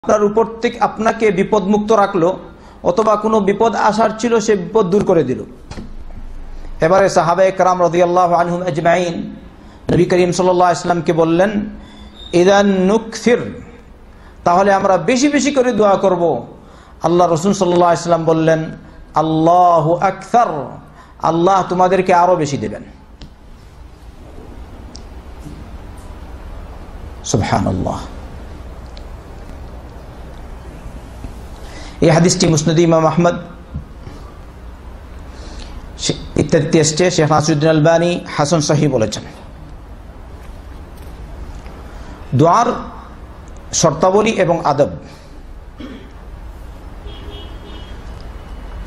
আপনার উপর থেকে আপনাকে বিপদ মুক্ত রাখলো, অথবা কোনো বিপদ আসার ছিল সে বিপদ দূর করে দিল। এবারে সাহাবায়ে কেরাম রাদিয়াল্লাহু আনহুম আজমাইন নবী করিম সাল্লাল্লাহু আলাইহি ওয়াসাল্লামকে বললেন, ইদান নুকসির, তাহলে আমরা বেশি বেশি করে দোয়া করব। আল্লাহ রাসূল সাল্লাল্লাহু আলাইহি ওয়াসাল্লাম বললেন, আল্লাহু আকসার, আল্লাহ তোমাদেরকে আরো বেশি দেবেন। সুবহানাল্লাহ। এই হাদিসটি মুসনাদ ইমাম আহমদ ইত্যাদি এসছে। শেখ নাসিরুদ্দিন আলবানী হাসান সহিহ বলেছেন। দোয়ার শর্তাবলী এবং আদব।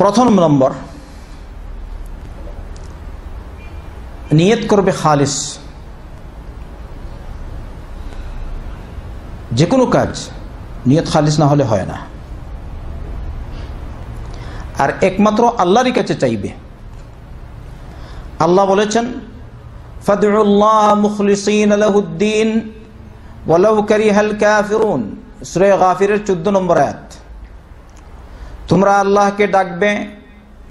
প্রথম নম্বর, নিয়ত করবে খালিস। যে কোনো কাজ নিয়ত খালিস না হলে হয় না। আর একমাত্র আল্লাহরই কাছে চাইবে। আল্লাহ বলেছেন, ফাদউল্লাহ মুখলিসিন লাহুদ্দিন ওয়ালাউ কারিহাল কাফিরুন, সূরা গাফিরের 14 নম্বর আয়াত। তোমরা আল্লাহকে ডাকবে,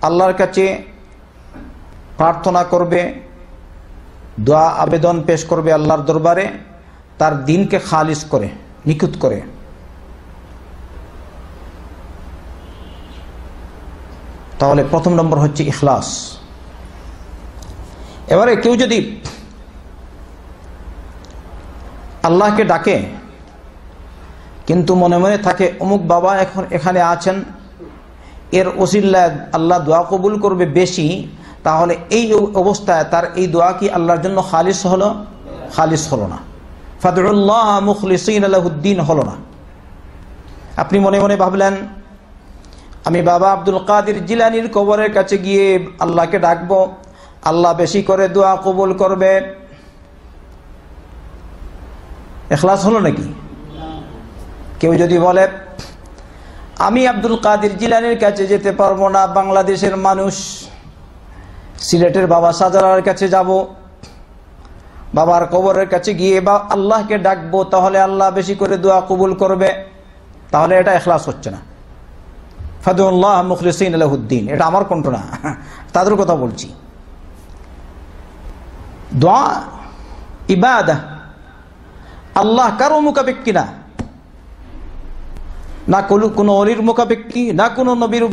আল্লাহর কাছে প্রার্থনা করবে, দোয়া আবেদন পেশ করবে আল্লাহর দরবারে, তার দিনকে খালিস করে, নিখুঁত করে। তাহলে প্রথম নম্বর হচ্ছে ইখলাস। এবারে কেউ যদি আল্লাহকে ডাকে কিন্তু মনে মনে থাকে অমুক বাবা এখন এখানে আছেন, এর ওসিলায় আল্লাহ দোয়া কবুল করবে বেশি, তাহলে এই অবস্থায় তার এই দোয়া কি আল্লাহর জন্য খালিস হলো? খালিস হলো না। ফাদউল্লাহ মুখলিসিন লাহুদ্দিন হলো না। আপনি মনে মনে ভাবলেন, আমি বাবা আব্দুল কাদের জিলানীর কবরের কাছে গিয়ে আল্লাহকে ডাকবো, আল্লাহ বেশি করে দোয়া কবুল করবে। ইখলাস হলো নাকি? কেউ যদি বলে, আমি আব্দুল কাদের জিলানীর কাছে যেতে পারবো না, বাংলাদেশের মানুষ, সিলেটের বাবা শাহজালালের কাছে যাব, বাবার কবরের কাছে গিয়ে বা আল্লাহকে ডাকবো, তাহলে আল্লাহ বেশি করে দোয়া কবুল করবে, তাহলে এটা ইখলাস হচ্ছে না। ফাদউল্লাহ মুখলিসিন লাহুদ্দিন, এটা আমার কণ্ঠ না, তাদের কথা বলছি। দোয়া ইবাদা, আল্লাহ কারো মুখাপেক্ষী না, না কোনো অলির মুখাপেক্ষী, না কোনো নবীর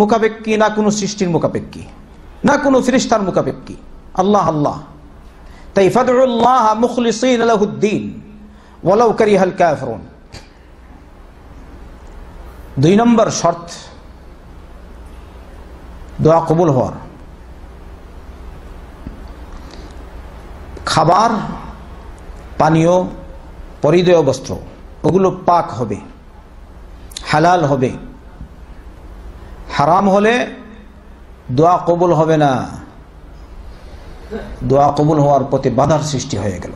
মুখাপেক্ষী, না কোনো সৃষ্টির মুখাপেক্ষী, না কোনো ফেরেশতার মুখাপেক্ষী। আল্লাহ আল্লাহ। তাই ফাদউল্লাহ মুখলিসিন লাহুদ্দিন ওয়ালাউ কারিহাল কাফিরুন। 2 নম্বর শর্ত দোয়া কবুল হওয়ার, খাবার, পানীয়, পরিধেয় বস্ত্র ওগুলো পাক হবে, হালাল হবে। হারাম হলে দোয়া কবুল হবে না, দোয়া কবুল হওয়ার পথে বাধার সৃষ্টি হয়ে গেল।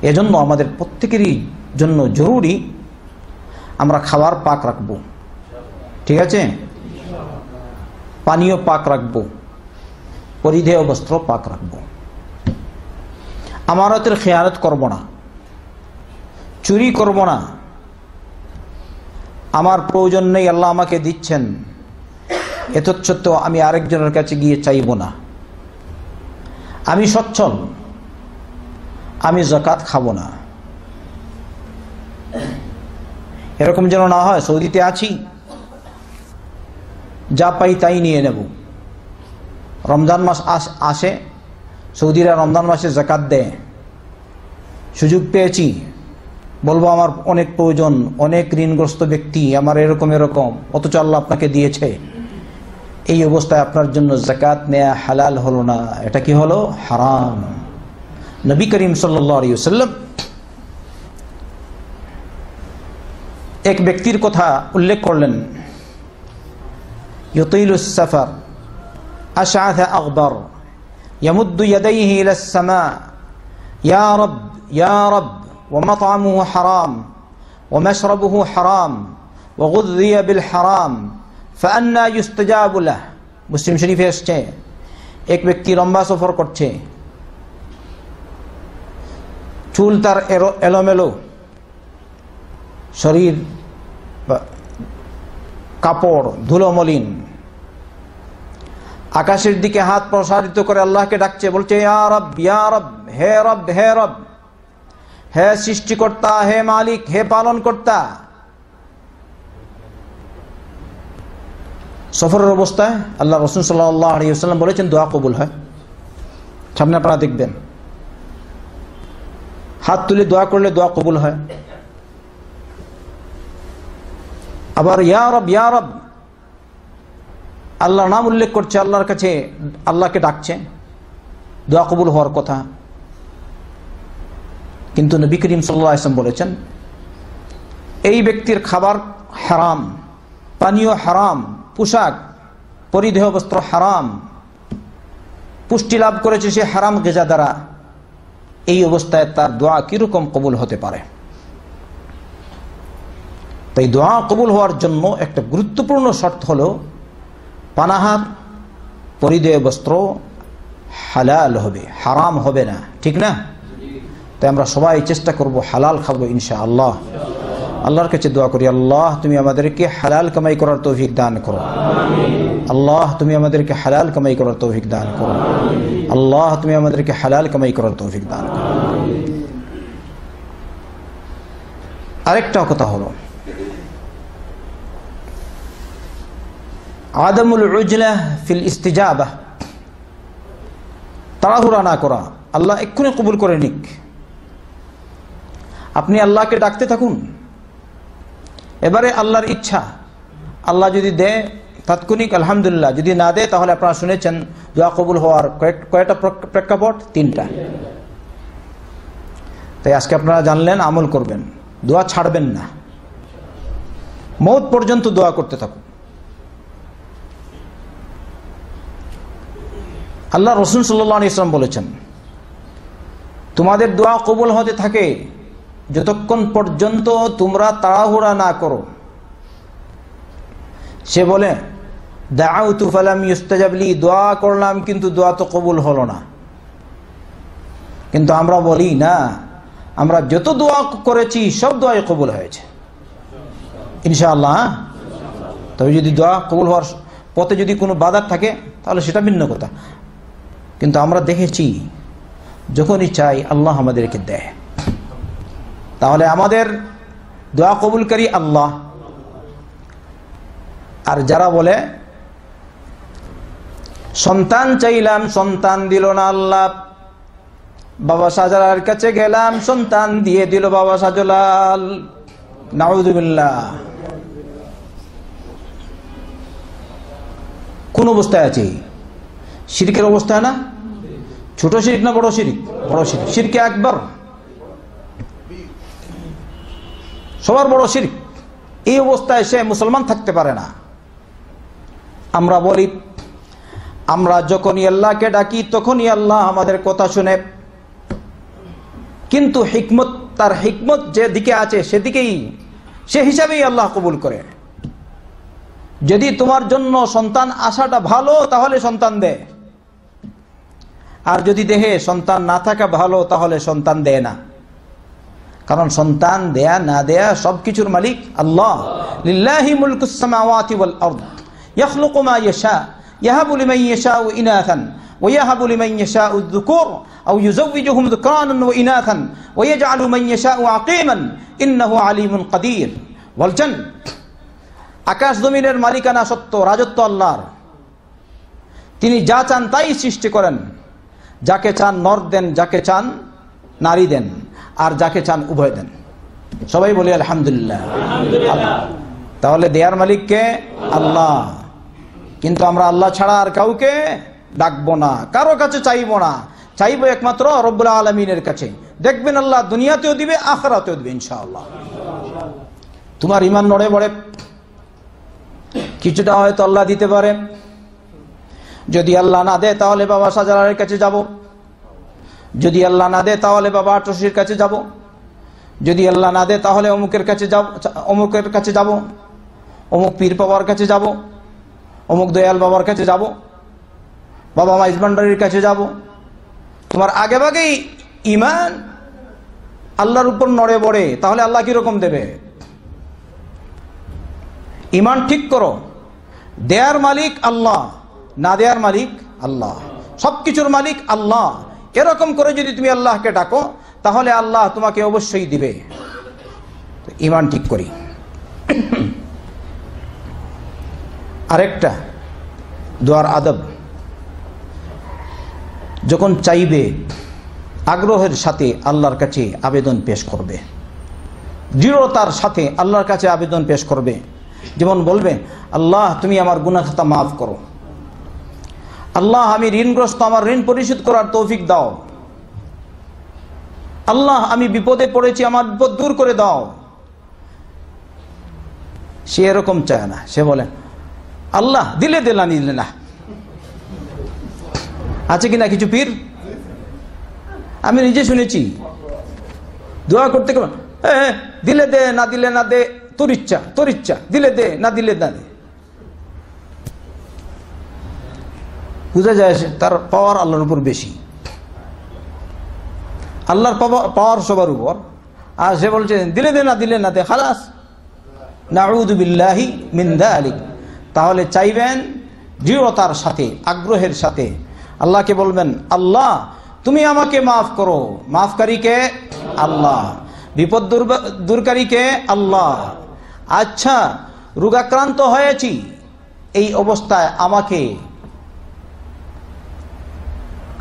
এজন্য আমাদের প্রত্যেকেরই জন্য জরুরি আমরা খাবার পাক রাখবো, ঠিক আছে, পানীয় পাক রাখবো, পরিধেয় বস্ত্র পাক রাখবো। আমানতের খেয়ানত করব না, চুরি করব না। আমার প্রয়োজন নেই, আল্লাহ আমাকে দিচ্ছেন, এতৎসত্ত্বেও আমি আরেকজনের কাছে গিয়ে চাইব না। আমি সচ্ছল, আমি যাকাত খাবো না। এরকম যেন না হয় সৌদিতে আছি, যা পাই তাই নিয়ে নেব। রমজান মাস আসে, সৌদিরা রমজান মাসে যাকাত দেয়। সুযোগ পেয়েছি, বলবো আমার অনেক প্রয়োজন, অনেক ঋণগ্রস্ত ব্যক্তি, আমার এরকম এরকম, অথচ আল্লাহ আপনাকে দিয়েছে। এই অবস্থায় আপনার জন্য যাকাত নেয়া হালাল হলো না, এটা কি হলো? হারাম। নবী করিম সাল্লাল্লাহু আলাইহি ওয়াসাল্লাম এক ব্যক্তির কথা উল্লেখ করলেন, ইউতিলুস সাফার আশআথা আগবার ইয়ামুদ্দু ইয়াদাইহি ইলাস সামা ইয়া রব ইয়া রব ওয়া মাতআমুহু হারাম ওয়া মাশরাবুহু হারাম ওয়া গুযযিয়া বিল হারাম ফাআন্না ইউস্তাজাবু লাহ। মুসলিম শরীফে এসেছে, এক ব্যক্তি লম্বা সফর করছে, চুল তার এলোমেলো, শরীর কাপড় ধুলোমলিন, আকাশের দিকে হাত প্রসারিত করে আল্লাহকে ডাকছে, বলছে ইয়া রব, ইয়া রব, হে রব, হে রব, হে সৃষ্টিকর্তা, হে মালিক, হে পালন কর্তা। সফরের অবস্থায় আল্লাহ রাসূল সাল্লাল্লাহু আলাইহি ওয়াসাল্লাম বলেছেন দোয়া কবুল হয়। সামনে আপনারা দেখবেন হাত তুলে দোয়া করলে দোয়া কবুল হয়। আবার ইয়া রব, ইয়া রব, আল্লাহর নাম উল্লেখ করছে, আল্লাহর কাছে আল্লাহকে ডাকছে, দোয়া কবুল হওয়ার কথা। কিন্তু নবী করিম সাল্লাল্লাহু আলাইহি ওয়াসাল্লাম বলেছেন এই ব্যক্তির খাবার হারাম, পানীয় হারাম, পোশাক পরিধেয় বস্ত্র হারাম, পুষ্টি লাভ করেছে সে হারাম গিজা দ্বারা। এই অবস্থায় তার দোয়া কিরকম কবুল হতে পারে? তাই দোয়া কবুল হওয়ার জন্য একটা গুরুত্বপূর্ণ শর্ত হলো পানাহার, পরিধেয় বস্ত্র হালাল হবে, হারাম হবে না, ঠিক না? তাই আমরা সবাই চেষ্টা করব হালাল খাবো ইনশাআল্লাহ। আল্লাহর কাছে দোয়া করি, আল্লাহ তুমি আমাদেরকে হালাল কামাই করার তৌফিক দান করো। আল্লাহ তুমি আমাদেরকে হালাল কামাই করার তৌফিক দান করো। আল্লাহ তুমি আমাদেরকে হালাল কামাই করার তৌফিক দান করো। আরেকটা কথা হলো আদমুল উজলা ফিল ইস্তিজাবা, তাড়াহুড়া না করা, আল্লাহ এক্ষুনি কবুল করে নিক। আপনি আল্লাহকে ডাকতে থাকুন, এবারে আল্লাহর ইচ্ছা, আল্লাহ যদি দেয় তাৎক্ষণিক আলহামদুলিল্লাহ, যদি না দেয় তাহলে আপনারা শুনেছেন দোয়া কবুল হওয়ার কয়টা প্রেক্ষাপট? 3টা। তাই আজকে আপনারা জানলেন, আমল করবেন, দোয়া ছাড়বেন না, মওত পর্যন্ত দোয়া করতে থাকুন। আল্লাহ রাসূল সাল্লাল্লাহু আলাইহি ওয়াসাল্লাম বলেছেন তোমাদের দোয়া কবুল হতে থাকে যতক্ষণ পর্যন্ত তোমরা তাড়াহুড়া না করো। সে বলে দাআউতু ফালাম ইউস্তাজাব লি, দোয়া করলাম কিন্তু দোয়া তো কবুল হলো না। কিন্তু আমরা বলি না, আমরা যত দোয়া করেছি সব দোয়াই কবুল হয়েছে ইনশাআল্লাহ। তবে যদি দোয়া কবুল হওয়ার পথে যদি কোনো বাধা থাকে তাহলে সেটা ভিন্ন কথা। কিন্তু আমরা দেখেছি যখনই চাই আল্লাহ আমাদেরকে দেয়। তাহলে আমাদের দোয়া কবুলকারী আল্লাহ। আর যারা বলে সন্তান চাইলাম সন্তান দিল না আল্লাহ, বাবা শাহজালালের কাছে গেলাম সন্তান দিয়ে দিল বাবা শাহজালাল, নাউযুবিল্লাহ। কোন অবস্থায় আছে? শিরকের অবস্থায় না? ছোট শিরক না বড় শিরক? বড় শিরক, শিরকে আকবার, সবার বড় শিরক। এই অবস্থায় সে মুসলমান থাকতে পারে না। আমরা বলি আমরা যখনই আল্লাহকে ডাকি তখনই আল্লাহ আমাদের কথা শুনে, কিন্তু হিকমত, তার হিকমত যে দিকে আছে সেদিকেই, সে হিসাবেই আল্লাহ কবুল করে। যদি তোমার জন্য সন্তান আসাটা ভালো তাহলে সন্তান দে, আর যদি দেহে সন্তান না থাকা ভালো তাহলে সন্তান দেয় না। কারণ সন্তান দেয়া না দেয়া সবকিছুর মালিক আল্লাহ। লিল্লাহি মুলকুস সামাওয়াতি ওয়াল আরদ ইয়াখলুকু মা ইয়াশা ইয়াহাবু লিমান ইয়াশাউ ইনাথান ওয়া ইয়াহাবু লিমান ইয়াশাউ আয-যুকুর আও ইউযাওয়িজুহুম যুকরানান ওয়া ইনাথান ওয়া ইয়াজআলু মান ইয়াশাউ আকীমান ইন্নাহু আলীমুন কাদির। বলছেন আকাশ জমিনের মালিকানা সত্য, রাজত্ব আল্লাহর। তিনি যা চান তাই সৃষ্টি করেন, যাকে চান নর দেন, যাকে চান নারী দেন, আর যাকে চান উভয় দেন। সবাই বলি আলহামদুলিল্লাহ। তাহলে দেয়ার মালিক কে? আল্লাহ। কিন্তু আমরা আল্লাহ ছাড়া আর কাউকে ডাকবো না, কারো কাছে চাইবো না, চাইবো একমাত্র রব্বুল আলামিনের কাছে। দেখবেন আল্লাহ দুনিয়াতেও দিবে, আখিরাতেও দিবে ইনশাআল্লাহ। তোমার ঈমান নড়ে বড়ে কিছুটা হয়তো আল্লাহ দিতে পারে। যদি আল্লাহ না দেয় তাহলে বাবা শাহজালালের কাছে যাব, যদি আল্লাহ না দেয় তাহলে বাবা আটরশির কাছে যাব, যদি আল্লাহ না দেয় তাহলে অমুকের কাছে যাব, অমুকের কাছে যাব, অমুক পীর বাবার কাছে যাব, অমুক দয়াল বাবার কাছে যাব, বাবা মাইজ ভান্ডারির কাছে যাব। তোমার আগে ভাগেই ইমান আল্লাহর উপর নড়ে বড়ে, তাহলে আল্লাহ কিরকম দেবে? ইমান ঠিক করো, দেয়ার মালিক আল্লাহ, না দেয়ার মালিক আল্লাহ, সবকিছুর মালিক আল্লাহ। এরকম করে যদি তুমি আল্লাহকে ডাকো তাহলে আল্লাহ তোমাকে অবশ্যই দিবে। ইমান ঠিক করি। আরেকটা দোয়ার আদব, যখন চাইবে আগ্রহের সাথে আল্লাহর কাছে আবেদন পেশ করবে, দৃঢ়তার সাথে আল্লাহর কাছে আবেদন পেশ করবে। যেমন বলবে, আল্লাহ তুমি আমার গুনাহ খাতা মাফ করো, আল্লাহ আমি ঋণগ্রস্ত, আমার ঋণ পরিশোধ করার তৌফিক দাও, আল্লাহ আমি বিপদে পড়েছি, আমার বিপদ দূর করে দাও। সে এরকম চায় না, সে বলে আল্লাহ দিলে দে, না নিলে না। আছে কিনা কিছু পীর, আমি নিজে শুনেছি, দোয়া করতে দিলে দে, না দিলে না দে, তোর ইচ্ছা, তোর ইচ্ছা, দিলে দে, না দিলে না দে। বুঝা যায় তার পাওয়ার আল্লাহর উপর বেশি, আল্লাহর পাওয়ার সবার উপর। আর সে বলছে দিলে দে, না দিলে না দে, খালাস, নাউযু বিল্লাহি মিন যালিক। তাহলে চাইবেন দৃঢ়তার সাথে, আগ্রহের সাথে, আল্লাহকে বলবেন আল্লাহ তুমি আমাকে মাফ করো, মাফকারীকে আল্লাহ, বিপদ দূরকারীকে আল্লাহ। আচ্ছা রোগাক্রান্ত হয়েছি, এই অবস্থায় আমাকে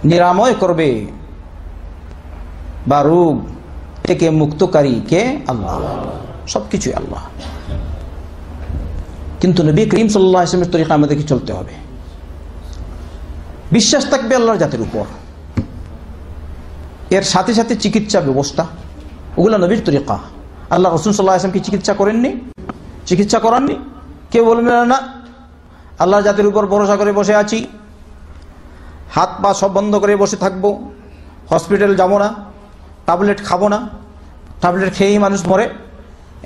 নিরাময় করবে বা রোগ থেকে মুক্তকারী কে? আল্লাহ। সবকিছুই আল্লাহ। কিন্তু নবী করিম সাল্লাল্লাহু আলাইহি ওয়াসাল্লামের তরিকা আমাদেরকে চলতে হবে। বিশ্বাস থাকবে আল্লাহর জাতের উপর, এর সাথে সাথে চিকিৎসা ব্যবস্থা, ওগুলো নবীর তরিকা। আল্লাহ রাসূল সাল্লাল্লাহু আলাইহি ওয়াসাল্লাম কি চিকিৎসা করেননি? চিকিৎসা করাননি? কেউ বলবেন না আল্লাহর জাতের উপর ভরসা করে বসে আছি, হাত পা সব বন্ধ করে বসে থাকবো, হসপিটাল যাব না, ট্যাবলেট খাবো না, ট্যাবলেট খেয়েই মানুষ মরে।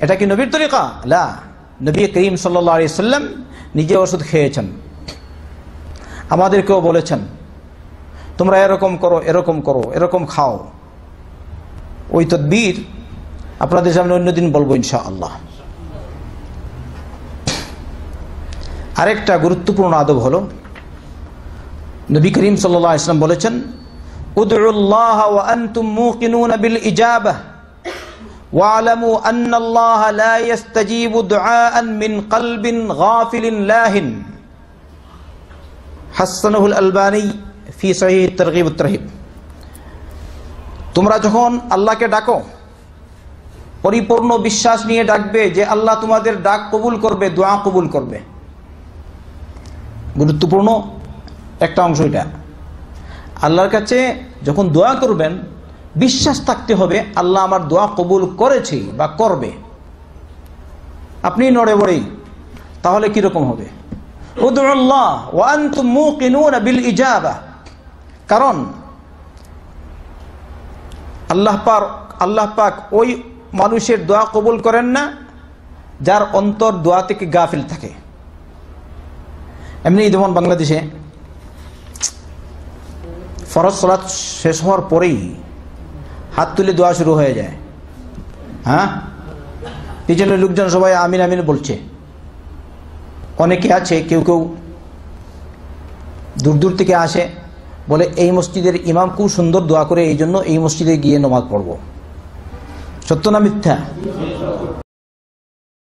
এটা কি নবীর তরিকা? লা। নবী করিম সাল্লাল্লাহু আলাইহি ওয়াসাল্লাম নিজে ওষুধ খেয়েছেন, আমাদেরকেও বলেছেন তোমরা এরকম করো, এরকম করো, এরকম খাও। ওই তদবির আপনাদের সামনে অন্যদিন বলবো ইনশাআল্লাহ। আরেকটা গুরুত্বপূর্ণ আদব হলো, নবী করিম সাল্লাল্লাহু আলাইহি ওয়াসাল্লাম বলেছেন উদউল্লাহ ওয়া আনতুম মুকিনুনা বিল ইজাবাহ ওয়া'লামু আন্নাল্লাহ লা ইস্তাজিবু দুআআন মিন কলবিন গাফিলিন লাহিন। হাসানুল আলবানী ফি সহিহ তারগীব ওয়াত তারহিব। তোমরা যখন আল্লাহকে ডাকো পরিপূর্ণ বিশ্বাস নিয়ে ডাকবে যে আল্লাহ তোমাদের ডাক কবুল করবে, দোয়া কবুল করবে। গুরুত্বপূর্ণ একটা অংশ এটা। আল্লাহর কাছে যখন দোয়া করবেন বিশ্বাস থাকতে হবে আল্লাহ আমার দোয়া কবুল করেছে বা করবে। আপনি নড়ে বড়ে তাহলে কিরকম হবে? উদউল্লাহ ওয়া আনতুম মুকিনুনা বিল ইজাবাহ। কারণ আল্লাহ পাক ওই মানুষের দোয়া কবুল করেন না যার অন্তর দোয়া থেকে গাফিল থাকে। এমনি যেমন বাংলাদেশে ফরজ সালাত শেষ হওয়ার পরেই হাত তুলে দোয়া শুরু হয়ে যায়। হ্যাঁ, পিছনে লোকজন সবাই আমিন আমিন বলছে। অনেকে আছে, কেউ কেউ দূর দূর থেকে আসে, বলে এই মসজিদের ইমাম খুব সুন্দর দোয়া করে, এই জন্য এই মসজিদে গিয়ে নামাজ পড়ব। সত্য না মিথ্যা?